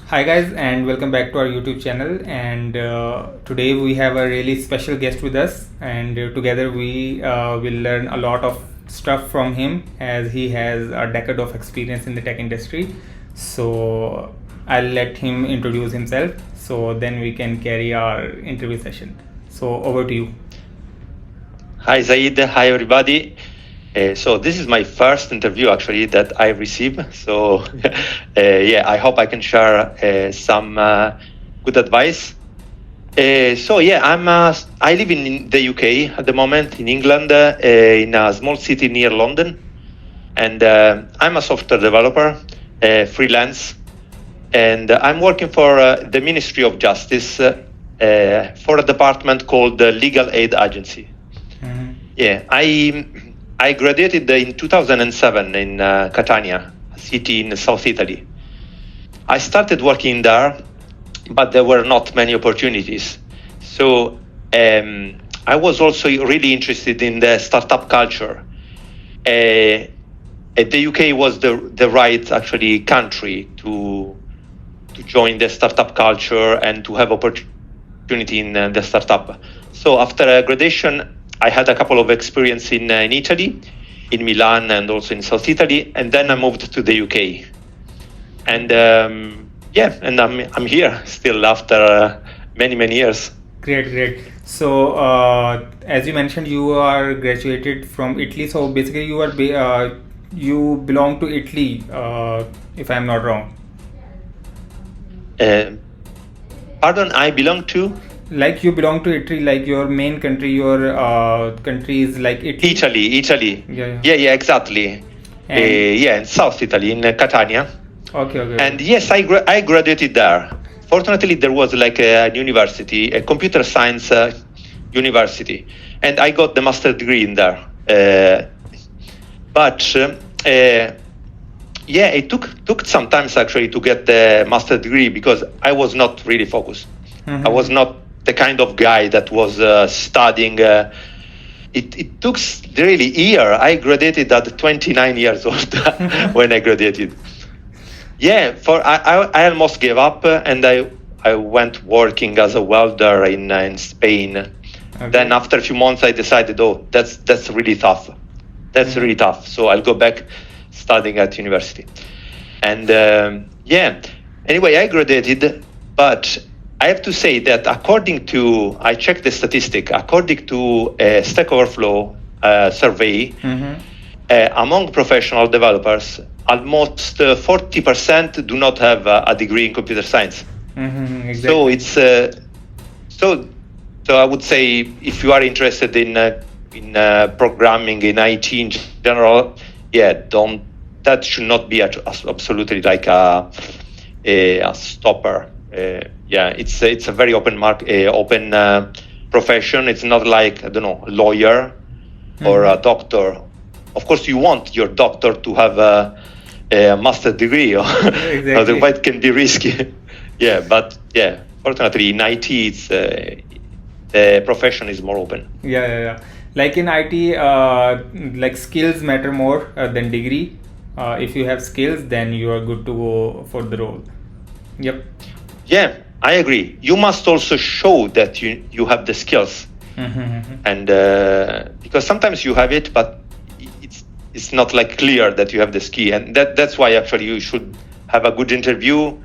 Hi guys, and welcome back to our YouTube channel. And today we have a really special guest with us, and together we will learn a lot of stuff from him as he has a decade of experience in the tech industry. So I'll let him introduce himself, so then we can carry our interview session. So over to you. Hi Zahid, hi everybody. So this is my first interview actually that I receive. So I hope I can share some good advice. I live in the UK at the moment, in England, in a small city near London, and I'm a software developer, freelance, and I'm working for the Ministry of Justice for a department called the Legal Aid Agency. Mm-hmm. Yeah, I graduated in 2007 in Catania, a city in South Italy. I started working there, but there were not many opportunities. So I was also really interested in the startup culture. The UK was the right actually country to join the startup culture and to have opportunity in the startup. So after graduation, I had a couple of experience in Italy, in Milan and also in South Italy, and then I moved to the UK. And and I'm here still after many years. Great. So, as you mentioned, you are graduated from Italy. So basically, you belong to Italy, if I'm not wrong. Pardon, I belong to? Like you belong to Italy, like your main country, your country is like Italy. Italy. Yeah. Exactly. And in South Italy, in Catania. Okay. And yes, I graduated there. Fortunately, there was like a university, a computer science university, and I got the master degree in there. It took some time actually to get the master degree because I was not really focused. Mm-hmm. I was not the kind of guy that was studying. It took really a year. I graduated at 29 years old when I graduated. Yeah, I almost gave up and I went working as a welder in Spain. Okay. Then after a few months, I decided, that's really tough. That's Mm-hmm. really tough. So I'll go back studying at university. And anyway, I graduated, but I have to say that I checked the statistic, according to a Stack Overflow survey, Mm-hmm. Among professional developers, almost 40% do not have a degree in computer science. Mm-hmm. Exactly. So it's so I would say if you are interested in programming, in IT in general, that should not be absolutely like a stopper. It's a very open profession. It's not like, I don't know, a lawyer or a doctor. Of course, you want your doctor to have a master degree, Exactly. otherwise it can be risky. Fortunately in IT, the profession is more open. Yeah. Like in IT, like skills matter more than degree. If you have skills, then you are good to go for the role. Yep. Yeah, I agree. You must also show that you have the skills, Mm-hmm. and because sometimes you have it, but it's not like clear that you have the skill, and that's why actually you should have a good interview,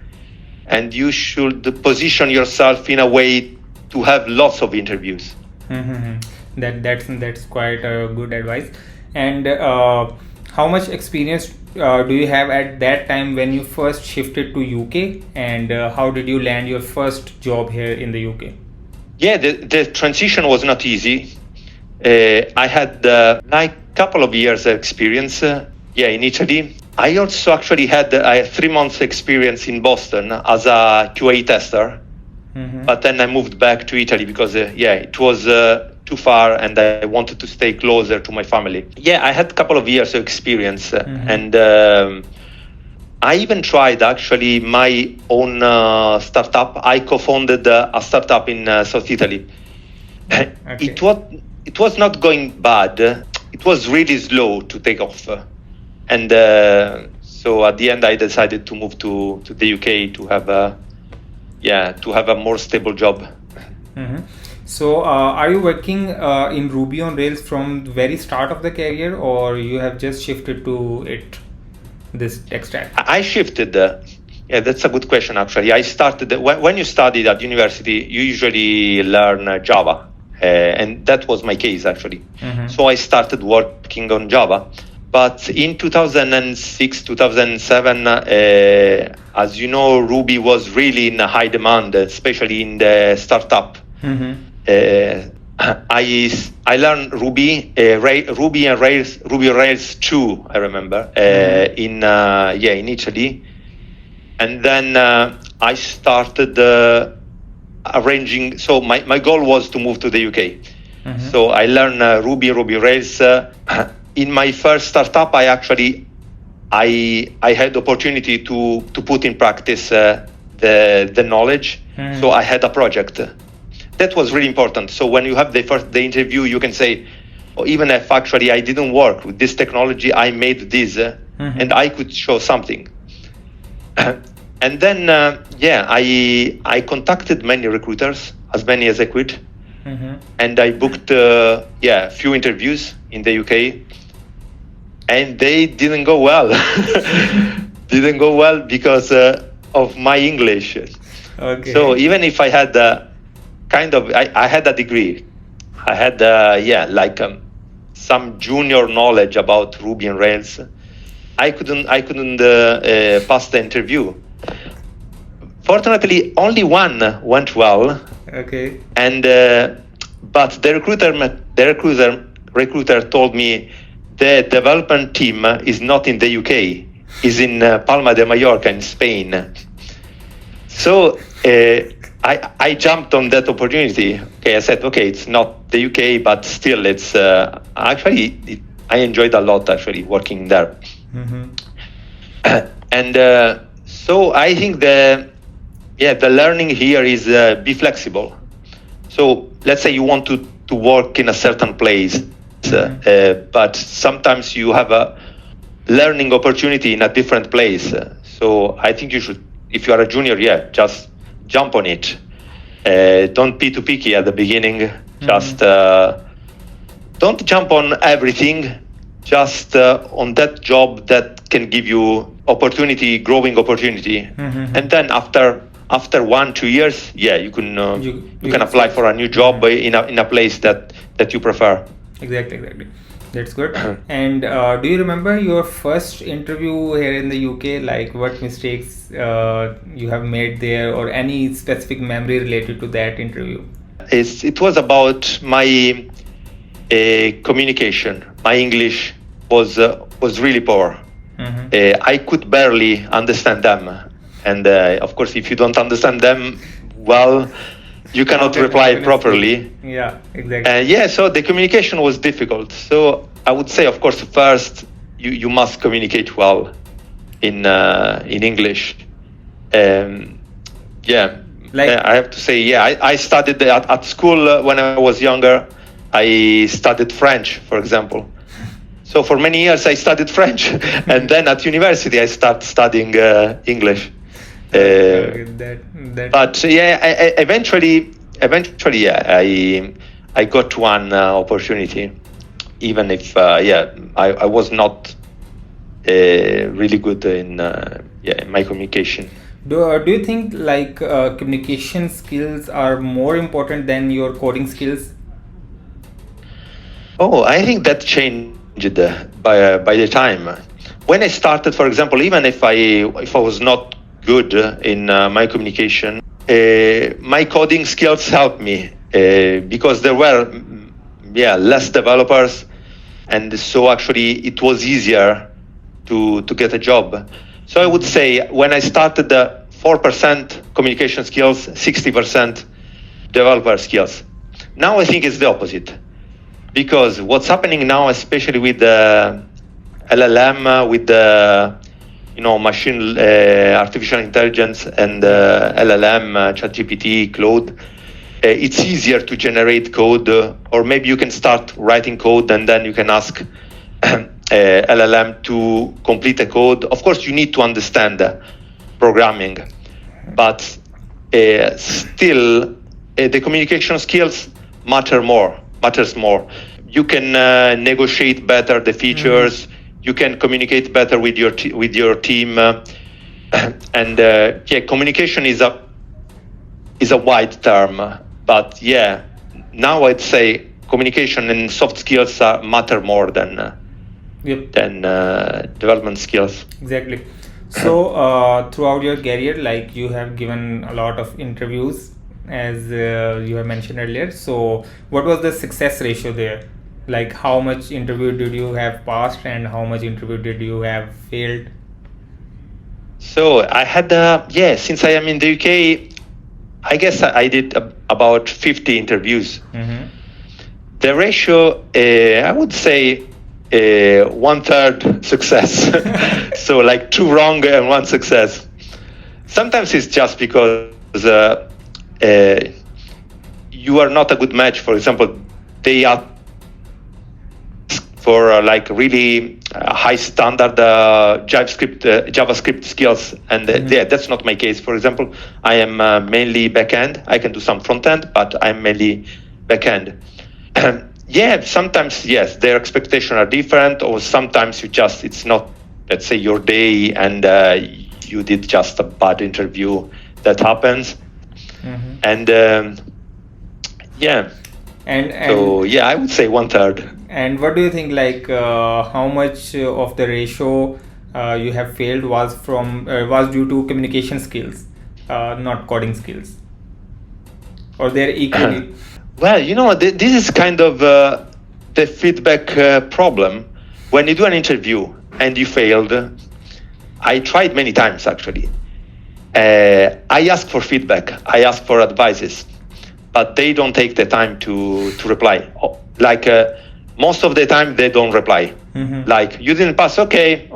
and you should position yourself in a way to have lots of interviews. Mm-hmm. That's quite a good advice. And how much experience do you have at that time when you first shifted to UK, and how did you land your first job here in the UK? Yeah, the transition was not easy. I had like couple of years experience in Italy. I also actually had 3 months experience in Boston as a QA tester. Mm-hmm. But then I moved back to Italy because it was too far and I wanted to stay closer to my family. I had a couple of years of experience and I even tried actually my own startup. I co-founded a startup in South Italy. Okay. It was not going bad. It was really slow to take off. And So at the end, I decided to move to the UK to have a more stable job. So, are you working in Ruby on Rails from the very start of the career, or you have just shifted to this tech stack? I shifted. Yeah, that's a good question, actually. I started, when you studied at university, you usually learn Java. And that was my case, actually. So I started working on Java. But in 2006, 2007, as you know, Ruby was really in high demand, especially in the startup. I learned Ruby on Rails 2, I remember, in Italy. And then I started arranging. So my goal was to move to the UK. So I learned Ruby Rails. In my first startup, I had opportunity to put in practice the knowledge. So I had a project. That was really important. So when you have the interview, you can say, oh, even if actually I didn't work with this technology, I made this, and I could show something. And then, I contacted many recruiters, as many as I could, and I booked a few interviews in the UK, and they didn't go well. Didn't go well because of my English. Okay. So even if I had I had a degree, I had some junior knowledge about Ruby and Rails, I couldn't pass the interview. Fortunately, only one went well. Okay. And but the recruiter told me the development team is not in the UK, is in Palma de Mallorca in Spain. So I jumped on that opportunity. Okay, I said, okay, it's not the UK, but still, it's I enjoyed a lot actually working there. And so I think the learning here is be flexible. So let's say you want to work in a certain place, but sometimes you have a learning opportunity in a different place. So I think you should, if you are a junior, just jump on it. Don't be too picky at the beginning. Just don't jump on everything. Just on that job that can give you opportunity, growing opportunity, and then after 1-2 years, you can apply for a new job in a place that you prefer. Exactly. That's good. And do you remember your first interview here in the UK? Like what mistakes you have made there, or any specific memory related to that interview? It was about my communication. My English was really poor. I could barely understand them, and of course, if you don't understand them well, you cannot reply properly. Yeah, exactly. So the communication was difficult. So I would say, of course, first you must communicate well in English. I have to say, I studied at school when I was younger. I studied French, for example. So for many years I studied French, and then at university I started studying English. But eventually, I got one opportunity, even if I was not really good in my communication. Do you think like communication skills are more important than your coding skills? Oh, I think that changed by the time. When I started, for example, even if I was not good in my communication, my coding skills helped me because there were less developers, and so actually it was easier to get a job. So I would say when I started, 4% communication skills, 60% developer skills. Now I think it's the opposite, because what's happening now, especially with the LLM, with the machine artificial intelligence and LLM, ChatGPT, Claude, it's easier to generate code, or maybe you can start writing code and then you can ask LLM to complete a code. Of course, you need to understand programming, but still the communication skills matters more. You can negotiate better the features. You can communicate better with your team, and communication is a wide term. But now I'd say communication and soft skills matter more than development skills. Exactly. So throughout your career, like you have given a lot of interviews, as you have mentioned earlier. So what was the success ratio there? Like how much interview did you have passed and how much interview did you have failed? So I had since I am in the UK, I guess I did about 50 interviews. The ratio, I would say, 1/3 success. So like 2 wrong and 1 success. Sometimes it's just because you are not a good match. For example, they ask for like really high standard JavaScript skills, and that's not my case. For example, I am mainly backend. I can do some front end, but I'm mainly backend. Sometimes yes, their expectations are different, or sometimes it's not, let's say, your day, and you did just a bad interview. That happens, and so I would say 1/3. And what do you think? Like how much of the ratio you have failed was due to communication skills, not coding skills, or they're equally? Well, this is kind of the feedback problem. When you do an interview and you failed, I tried many times actually. I ask for feedback, I ask for advices, but they don't take the time to reply. Like most of the time, they don't reply. Like, you didn't pass, okay,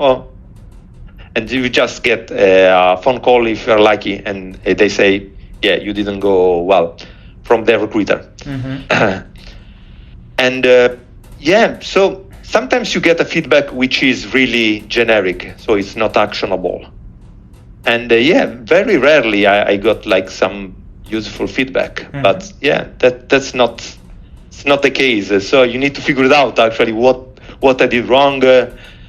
and you just get a phone call if you're lucky, and they say, you didn't go well, from their recruiter. And so sometimes you get a feedback which is really generic, so it's not actionable. And very rarely I got like some useful feedback, but that's not the case. So you need to figure it out actually what I did wrong.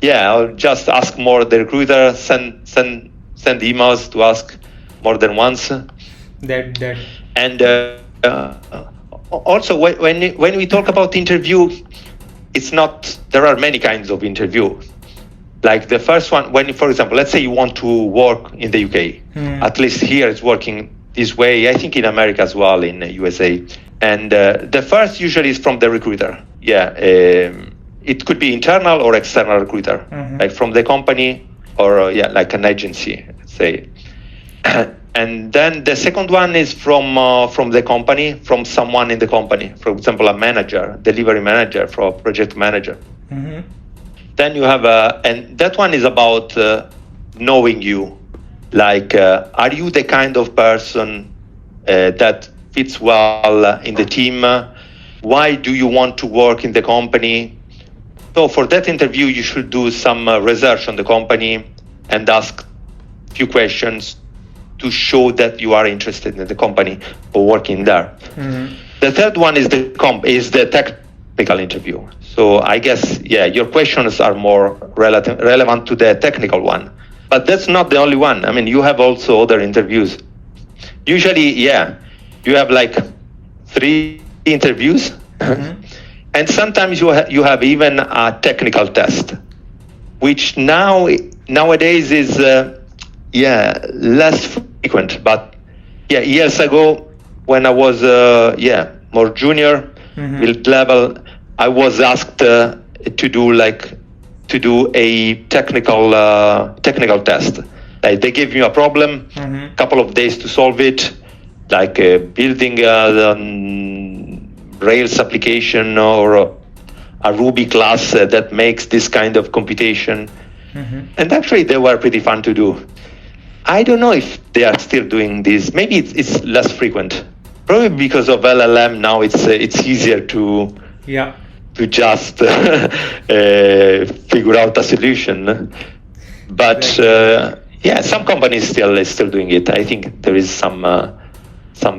I'll just ask more the recruiter, send emails to ask more than once. And also when we talk about interview, there are many kinds of interview. Like the first one, for example, let's say you want to work in the UK, at least here it's working this way. I think in America as well, in the USA. And the first usually is from the recruiter. It could be internal or external recruiter, like from the company or like an agency, let's say. And then the second one is from the company, from someone in the company. For example, a manager, delivery manager, for a project manager. Then you have and that one is about knowing you. Like, are you the kind of person that fits well in the team? Why do you want to work in the company? So for that interview, you should do some research on the company and ask a few questions to show that you are interested in the company or working there. The third one is the technical interview. So I guess, your questions are more relevant to the technical one. But that's not the only one. I mean, you have also other interviews. Usually, you have like 3 interviews. And sometimes you have even a technical test, which nowadays is less frequent. But years ago, when I was more junior, mid-level, I was asked to do a technical test. Like they gave me a problem, couple of days to solve it, like building a Rails application or a Ruby class that makes this kind of computation. And actually they were pretty fun to do. I don't know if they are still doing this. Maybe it's less frequent. Probably because of LLM now it's easier to to just figure out a solution. But yeah, some companies still doing it. I think there is some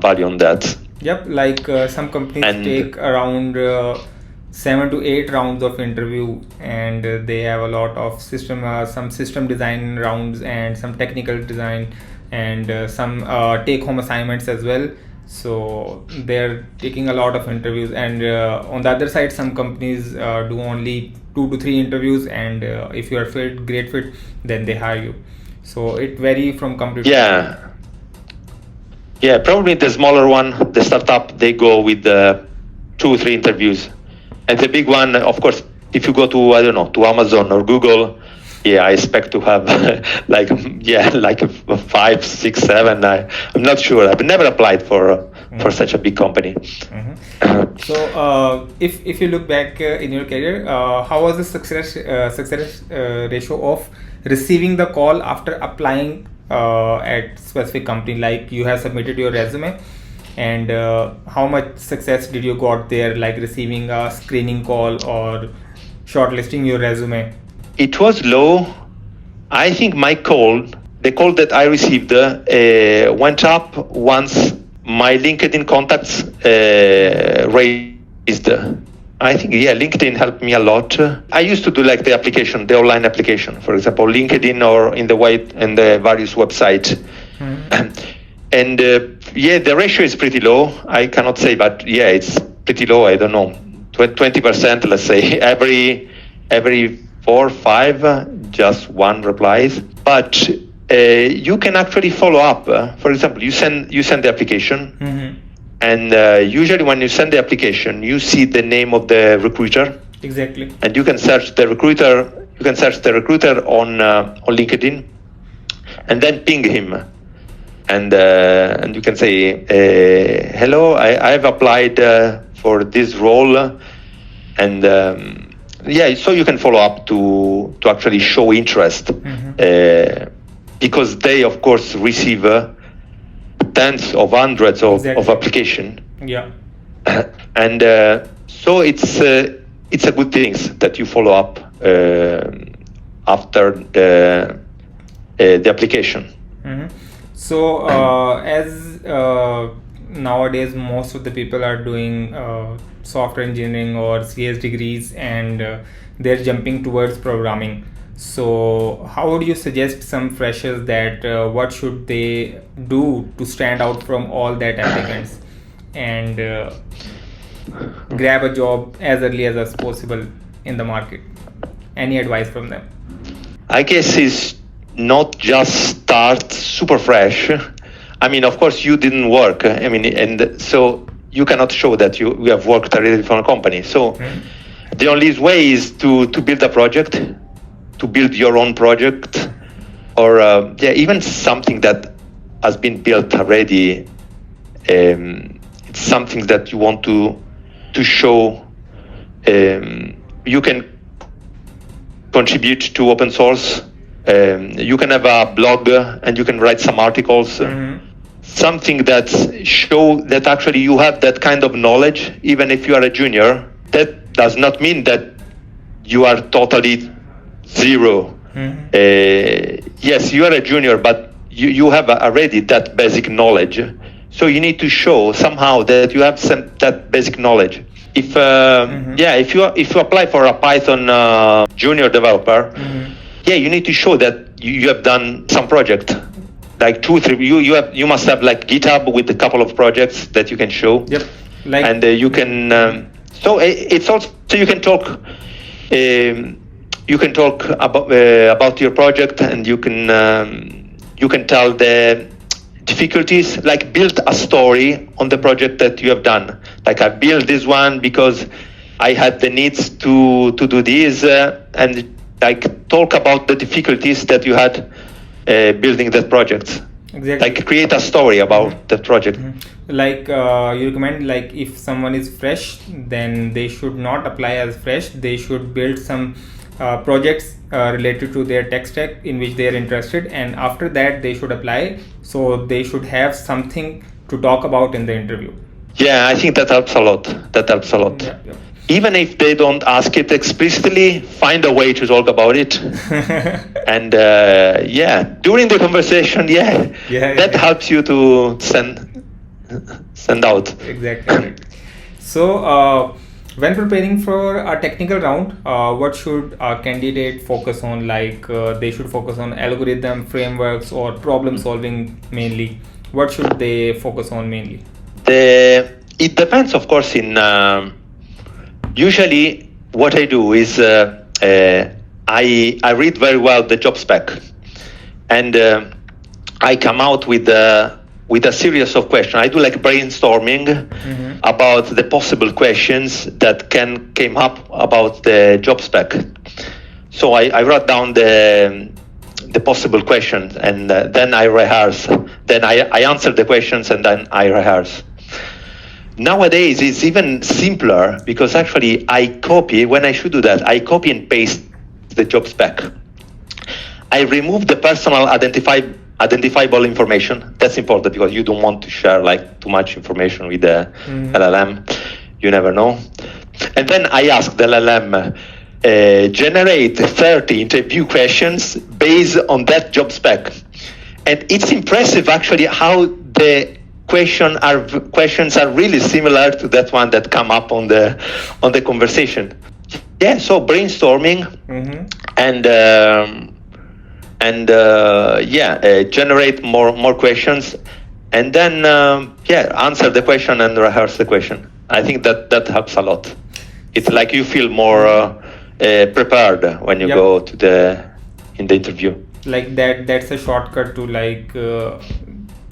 value on that. Yep, like some companies take around 7 to 8 rounds of interview, and they have a lot of some system design rounds and some technical design and some take home assignments as well. So they're taking a lot of interviews, and on the other side some companies do only 2 to 3 interviews, and if you are great fit, then they hire you. So it varies from company to company. Yeah, probably the smaller one, the startup, they go with 2 or 3 interviews. And the big one, of course, if you go to, I don't know, to Amazon or Google, yeah, I expect to have like a 5, 6, 7. I'm not sure. I've never applied for such a big company. So if you look back in your career, how was the success ratio of receiving the call after applying at specific company? Like you have submitted your resume, and how much success did you got there, like receiving a screening call or shortlisting your resume? It was low. I think the call that I received went up once my LinkedIn contacts raised. I think, LinkedIn helped me a lot. I used to do like the online application, for example, LinkedIn or in the various websites. And the ratio is pretty low. I cannot say, but it's pretty low. I don't know, 20%, let's say, every 4 or 5, just 1 replies. But you can actually follow up. For example, you send the application, and usually when you send the application, you see the name of the recruiter. Exactly. And you can search the recruiter. You can search the recruiter on LinkedIn, and then ping him. And you can say, hello, I've applied for this role, and so you can follow up to actually show interest, because they of course receive tens of hundreds of application. Yeah. And so it's a good thing that you follow up after the application. So as nowadays most of the people are doing software engineering or CS degrees, and they're jumping towards programming. So how would you suggest some freshers that what should they do to stand out from all that applicants and grab a job as early as possible in the market? Any advice from them? I guess it's not just start super fresh. I mean, of course, you didn't work. I mean, and so you cannot show that you have worked already for a company. So the only way is to build a project, to build your own project, or even something that has been built already. It's something that you want to show. You can contribute to open source. You can have a blog and you can write some articles. Something that show that actually you have that kind of knowledge, even if you are a junior. That does not mean that you are totally zero. Yes, you are a junior, but you have already that basic knowledge. So you need to show somehow that you have that basic knowledge. If if you apply for a Python junior developer, you need to show that you have done some project, like 2, 3. You must have like GitHub with a couple of projects that you can show. Yep. And you can. So it's also you can talk. You can talk about your project, and you can tell the difficulties, like build a story on the project that you have done. Like I built this one because I had the needs to do this, and like talk about the difficulties that you had building that project. Exactly. Like create a story about that project. Like you recommend, like if someone is fresh, then they should not apply as fresh. They should build some projects related to their tech stack in which they are interested, and after that they should apply. So they should have something to talk about in the interview. Yeah, I think that helps a lot. Yeah. even if they don't ask it explicitly, find a way to talk about it. And during the conversation, that helps you to send out. Exactly. So, when preparing for a technical round, what should a candidate focus on? Like they should focus on algorithm, frameworks, or problem solving mainly. What should they focus on mainly? It depends, of course. Usually, what I do is I read very well the job spec, and I come out with a series of questions. I do like brainstorming about the possible questions that came up about the job spec. So I wrote down the possible questions, and then I rehearse. Then I answer the questions, and then I rehearse. Nowadays, it's even simpler because actually when I should do that, I copy and paste the job spec. I remove the personal identifiable information. That's important because you don't want to share like too much information with the LLM. You never know. And then I ask the LLM, generate 30 interview questions based on that job spec. And it's impressive actually how the questions are really similar to that one that come up on the conversation. Yeah, so brainstorming generate more questions, and then answer the question and rehearse the question. I think that helps a lot. It's like you feel more prepared when you go in the interview. Like that's a shortcut to like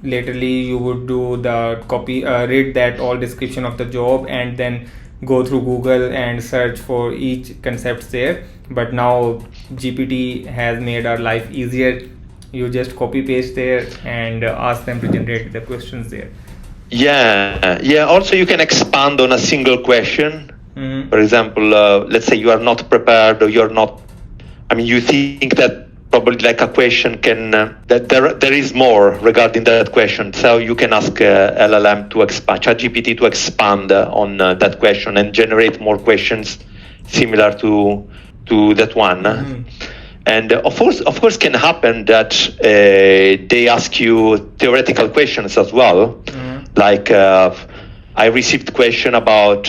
laterally you would do the copy, read that all description of the job and then go through Google and search for each concepts there. But now GPT has made our life easier. You just copy paste there and ask them to generate the questions there. Yeah. Also, you can expand on a single question. For example, let's say you are not prepared, or you think that probably like a question that there is more regarding that question. So you can ask LLM to expand, ChatGPT to expand on that question and generate more questions similar to that one. And of course can happen that they ask you theoretical questions as well. Like I received question about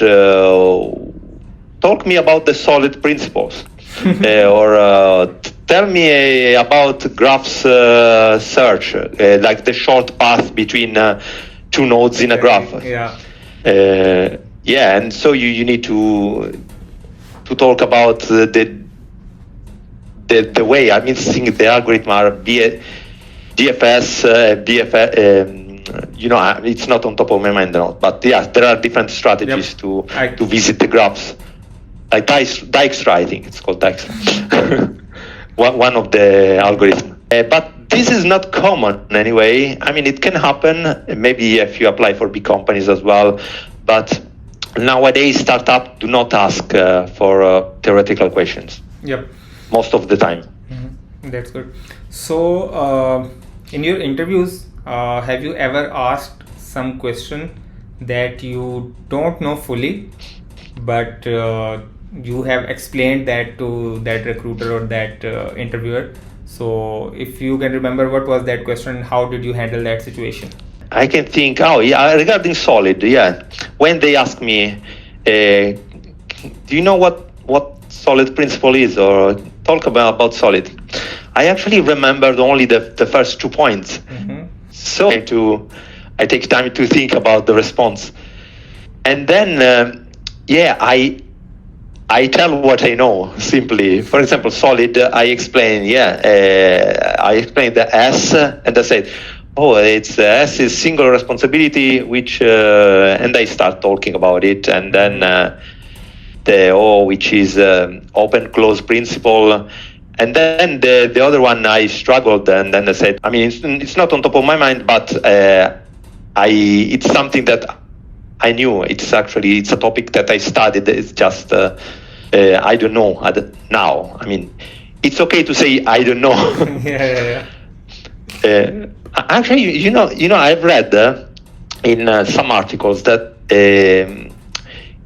talk me about the solid principles or tell me about graphs search, like the short path between two nodes in a graph. And so you need to talk about the way. I think the algorithm are DFS, it's not on top of my mind now, but there are different strategies to visit the graphs. Like Dijkstra, I think it's called Dijkstra. One of the algorithms. But this is not common anyway. It can happen, maybe if you apply for big companies as well, but nowadays startups do not ask for theoretical questions. Most of the time. That's good. So in your interviews, have you ever asked some question that you don't know fully, but you have explained that to that recruiter or that interviewer? So if you can remember, what was that question? How did you handle that situation? I can think, regarding solid, when they ask me, do you know what solid principle is, or talk about solid, I actually remembered only the first 2 points. So I take time to think about the response, and then I tell what I know simply. For example, solid, I explain the S, and I said, it's S is single responsibility, which and I start talking about it, and then the O, which is open close principle, and then the other one I struggled, and then I said, it's not on top of my mind, but it's something that I knew. It's a topic that I studied. It's just I don't know now. It's okay to say I don't know. Actually, I've read in some articles that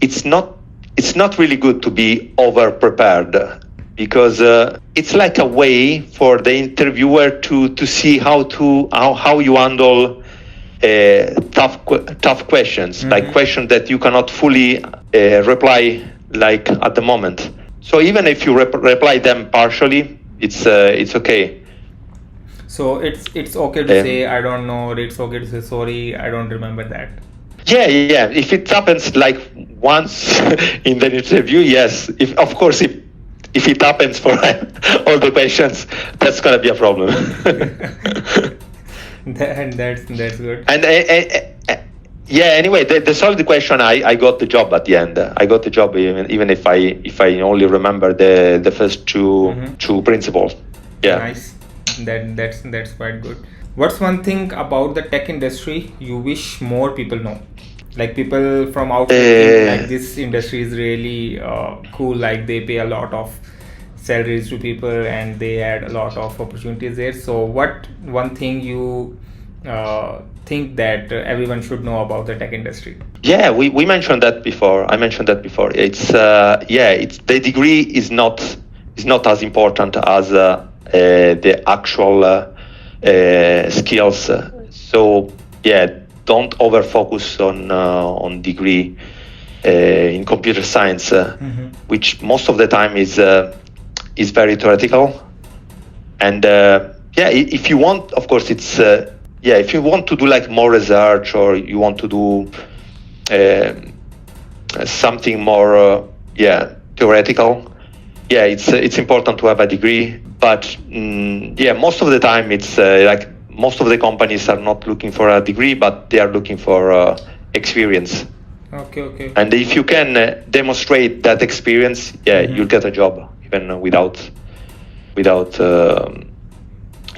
it's not it's not really good to be over prepared, because it's like a way for the interviewer to see how you handle tough questions, like questions that you cannot fully reply like at the moment. So even if you reply them partially, it's okay. So it's okay to say I don't know, or it's okay to say sorry, I don't remember that. Yeah. If it happens like once in the interview, yes. If it happens for all the questions, that's gonna be a problem. That's good. And yeah. Anyway, the solid question, I got the job at the end. I got the job even if I only remember the first two principles. Yeah. Nice. That's quite good. What's one thing about the tech industry you wish more people know? Like people from outside think like this industry is really cool, like they pay a lot of salaries to people and they add a lot of opportunities there. So what one thing you think that everyone should know about the tech industry? Yeah, we mentioned that before. I mentioned that before. It's it's the degree is not as important as the actual skills. So yeah, don't over focus on degree in computer science, which most of the time is very theoretical. And if you want, of course, it's if you want to do like more research, or you want to do something more theoretical, it's important to have a degree. But most of the time it's like most of the companies are not looking for a degree, but they are looking for experience. Okay. And if you can demonstrate that experience, you'll get a job even without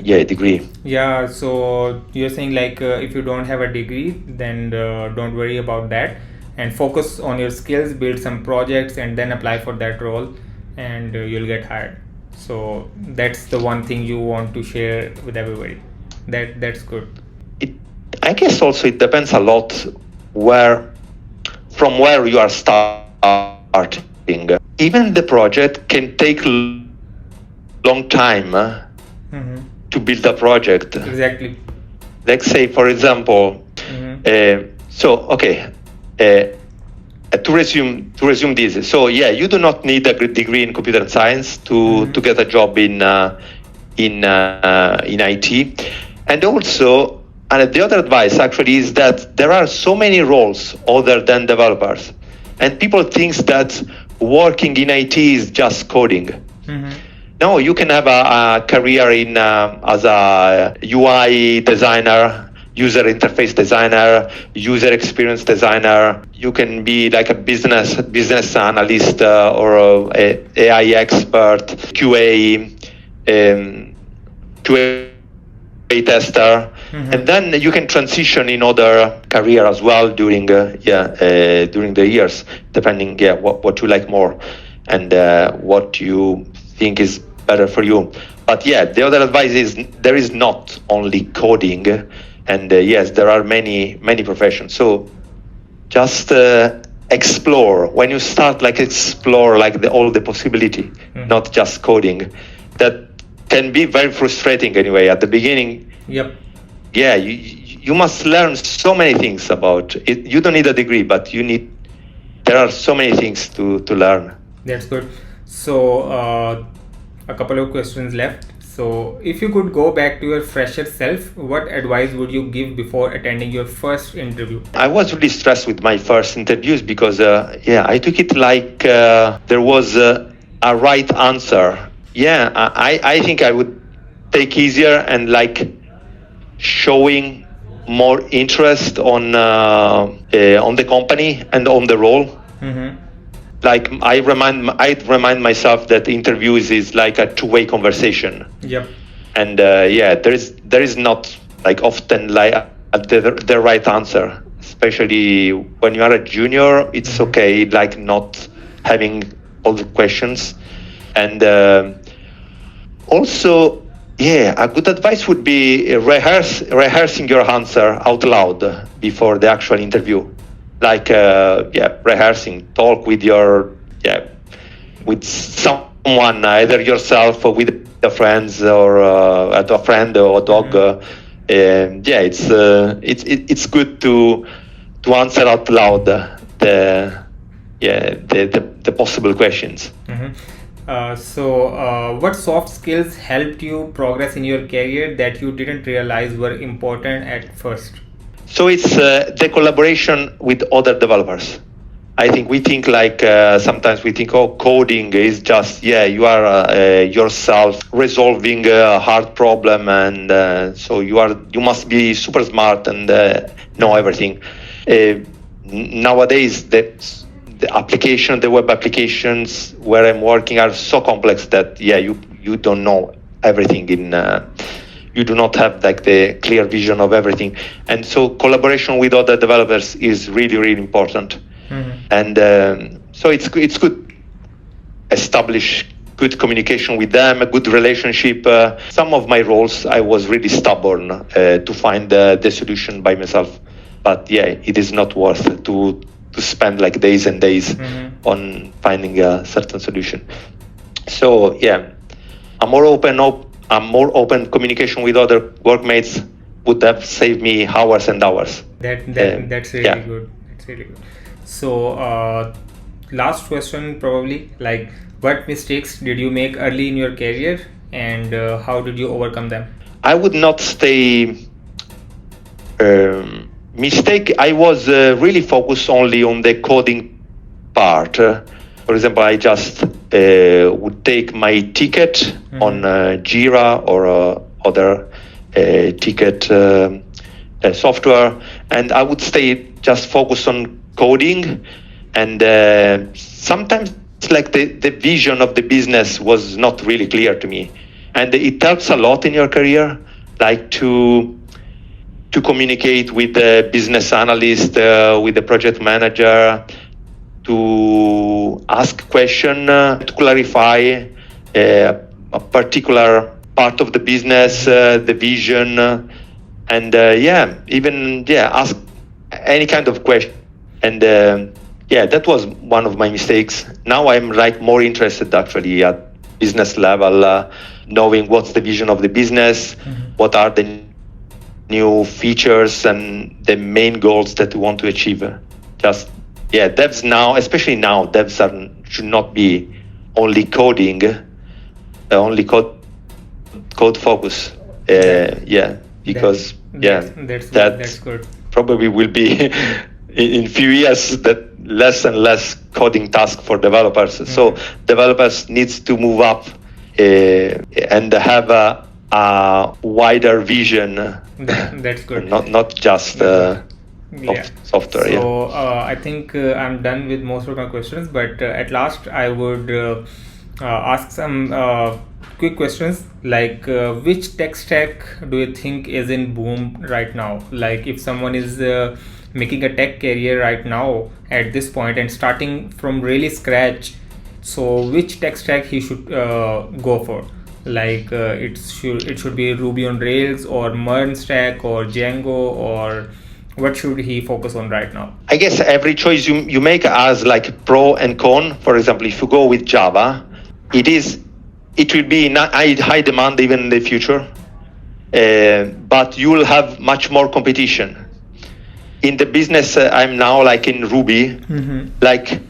a degree. Yeah, so you're saying like if you don't have a degree, then don't worry about that and focus on your skills, build some projects, and then apply for that role, and you'll get hired. So that's the one thing you want to share with everybody. That's good. I guess also it depends a lot from where you are starting. Even the project can take long time to build a project. Exactly. Let's say, for example, to resume this. So you do not need a degree in computer science to get a job in IT. And also, the other advice actually is that there are so many roles other than developers, and people think that working in IT is just coding. No, you can have a career in as a UI designer, user interface designer, user experience designer. You can be like a business analyst or a AI expert, QA tester, and then you can transition in other career as well during the years, depending what you like more and what you think is better for you. But the other advice is there is not only coding, and yes, there are many professions. So just explore when you start, like explore like all the possibility, not just coding. That can be very frustrating anyway at the beginning. Yep. Yeah, you must learn so many things about it. You don't need a degree, but there are so many things to learn. That's good. So a couple of questions left. So if you could go back to your fresher self, what advice would you give before attending your first interview? I was really stressed with my first interviews because I took it like there was a right answer. I think I would take easier and like showing more interest on the company and on the role. Like I'd remind myself that interviews is like a two-way conversation. Yep. And there is not like often like the right answer, especially when you are a junior. It's okay like not having all the questions. And also, a good advice would be rehearsing your answer out loud before the actual interview. like rehearsing, talk with with someone, either yourself or with a friends or a friend or a dog. It's good to answer out loud the possible questions. What soft skills helped you progress in your career that you didn't realize were important at first? So it's the collaboration with other developers. I think we think sometimes we think, oh, coding is just you are yourself resolving a hard problem, and so you must be super smart and know everything. Nowadays, the web applications where I'm working are so complex that you don't know everything you do not have like the clear vision of everything, and so collaboration with other developers is really, really important. And so it's good establish good communication with them, a good relationship. Some of my roles I was really stubborn to find the solution by myself, but it is not worth to spend like days and days on finding a certain solution. So a more open communication with other workmates would have saved me hours and hours. That's really good. That's really good. So last question, probably, like, what mistakes did you make early in your career, and how did you overcome them? I would not say mistake. I was really focused only on the coding part. For example, I just would take my ticket on Jira or other ticket software, and I would stay just focused on coding. And sometimes like the vision of the business was not really clear to me, and it helps a lot in your career, like to communicate with the business analyst, with the project manager, to ask question, to clarify a particular part of the business, the vision, and ask any kind of question. And that was one of my mistakes. Now I'm like more interested actually at business level, knowing what's the vision of the business, what are the new features and the main goals that we want to achieve. Devs now, especially now, devs should not be only coding, only code focus. Because that's good. Probably will be in few years that less and less coding task for developers. So developers needs to move up and have a wider vision. That's good. Not just software. So I think I'm done with most of my questions, but at last I would ask some quick questions, like which tech stack do you think is in boom right now? Like if someone is making a tech career right now at this point and starting from really scratch, so which tech stack he should go for? Like it should be Ruby on Rails or MERN stack or Django, or what should he focus on right now? I guess every choice you make has like pro and con. For example, if you go with Java, it will be in high demand even in the future, but you will have much more competition. In the business I'm now, like in Ruby, like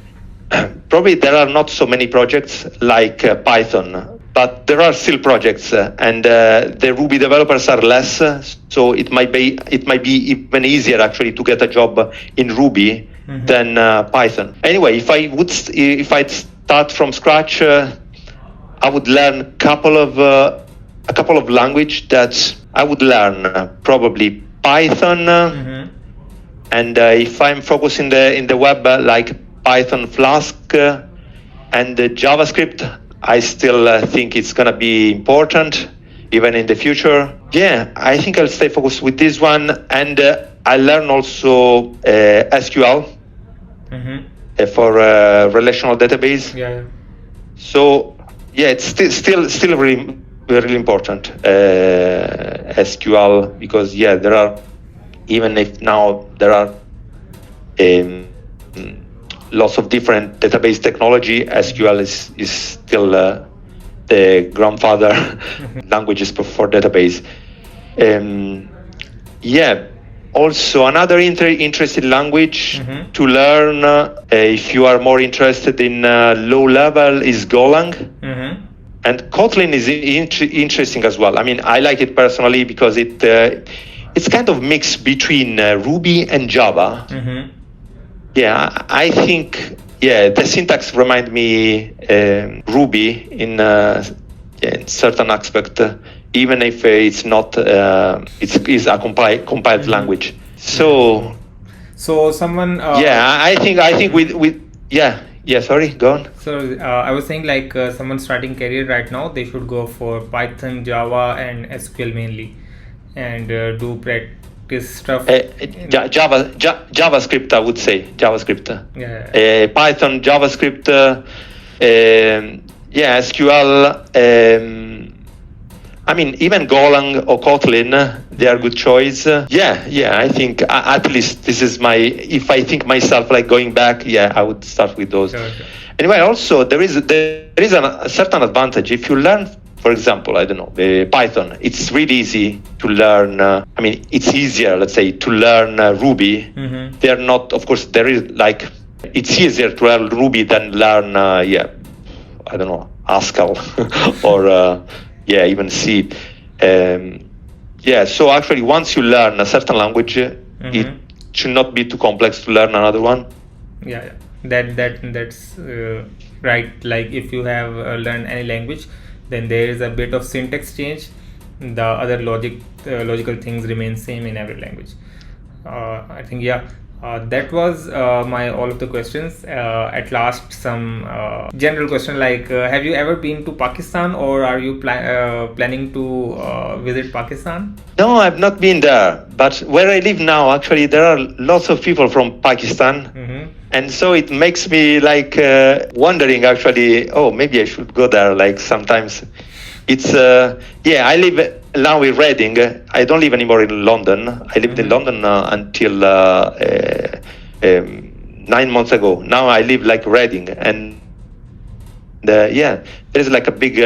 probably there are not so many projects like Python, but there are still projects, and the Ruby developers are less, so it might be even easier actually to get a job in Ruby than Python. Anyway, if I'd start from scratch, I would learn a couple of language that I would learn probably Python. And if I'm focused in the web, like Python Flask and JavaScript, I still think it's gonna be important even in the future. I think I'll stay focused with this one, and I learn also SQL for relational database. So it's still really, really important, SQL, because there are, even if now there are lots of different database technology. SQL is still the grandfather languages for database. Yeah. Also, another interesting language to learn if you are more interested in low level is Golang. And Kotlin is interesting as well. I mean, I like it personally because it's kind of mixed between Ruby and Java. Yeah, I think the syntax remind me Ruby in certain aspect, even if it's not it's a compiled language. So someone I think with sorry, go on. So I was saying like someone starting career right now, they should go for Python, Java, and SQL mainly, and do practice stuff. JavaScript, I would say JavaScript. Yeah. Python, JavaScript, SQL. I mean, even Golang or Kotlin, they are good choice. I think at least this is if I think myself like going back, I would start with those. Sure. Anyway, also there is a certain advantage if you learn, for example, I don't know, Python. It's really easy to learn. I mean, it's easier, let's say, to learn Ruby. They are not, of course, there is like it's easier to learn Ruby than learn, I don't know, Haskell or. Even C. So actually, once you learn a certain language, it should not be too complex to learn another one. That's right. Like if you have learned any language, then there is a bit of syntax change. The other logical things remain same in every language. I think that was my all of the questions. At last, some general question like have you ever been to Pakistan, or are you planning to visit Pakistan? No, I've not been there, but where I live now, actually, there are lots of people from Pakistan, and so it makes me like wondering. Actually, maybe I should go there. Like sometimes, it's I live now in Reading. I don't live anymore in London. I lived in London until 9 months ago. Now I live like Reading, and there is like a big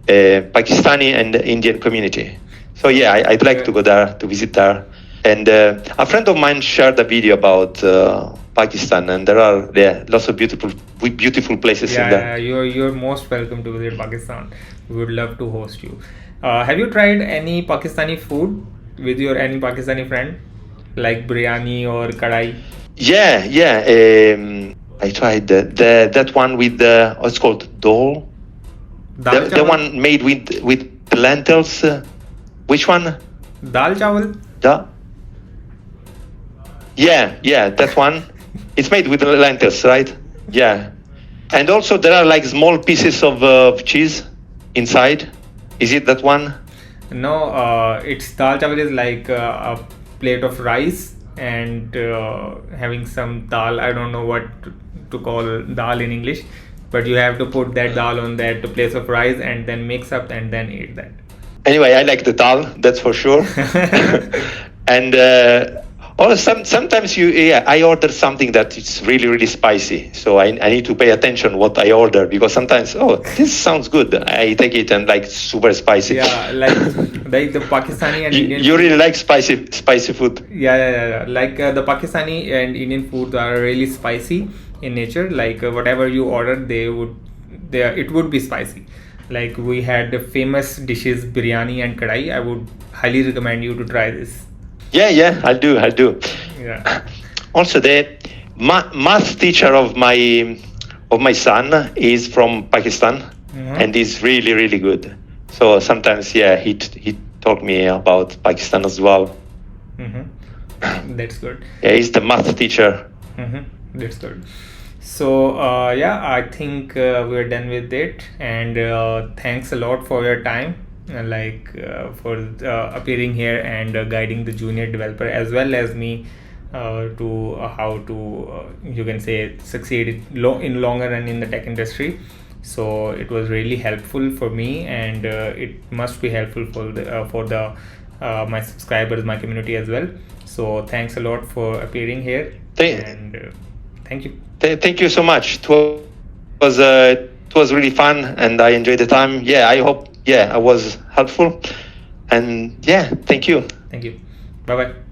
Pakistani and Indian community. So I'd like to go there to visit there. And a friend of mine shared a video about Pakistan, and there are lots of beautiful places in there. You're most welcome to visit Pakistan. We would love to host you. Have you tried any Pakistani food with any Pakistani friend, like biryani or kadai? I tried that one with what's called dal. The one made with lentils. Which one? Dal chawal. That one. It's made with lentils, right? Yeah. And also there are like small pieces of cheese inside. Is it that one? No, it's dal chawal is like a plate of rice and having some dal. I don't know what to call dal in English, but you have to put that dal on that place of rice and then mix up and then eat that. Anyway, I like the dal, that's for sure. And sometimes I order something that is really spicy, so I need to pay attention what I order, because sometimes this sounds good, I take it and like super spicy. Like the Pakistani and Indian you really like spicy food. Like the Pakistani and Indian food are really spicy in nature. Like whatever you order, it would be spicy. Like we had the famous dishes biryani and kadai. I would highly recommend you to try this. I'll do. Yeah. Also, the math teacher of my son is from Pakistan, and he's really good. So sometimes, he taught me about Pakistan as well. That's good. He's the math teacher. That's good. So I think we're done with it, and thanks a lot for your time. For appearing here and guiding the junior developer as well as me to how to you can say succeed in longer run in the tech industry. So it was really helpful for me, and it must be helpful for my subscribers, my community as well. So thanks a lot for appearing here. And thank you. Thank you so much. It was really fun, and I enjoyed the time. Yeah, I hope I was helpful, and yeah, thank you. Thank you. Bye bye.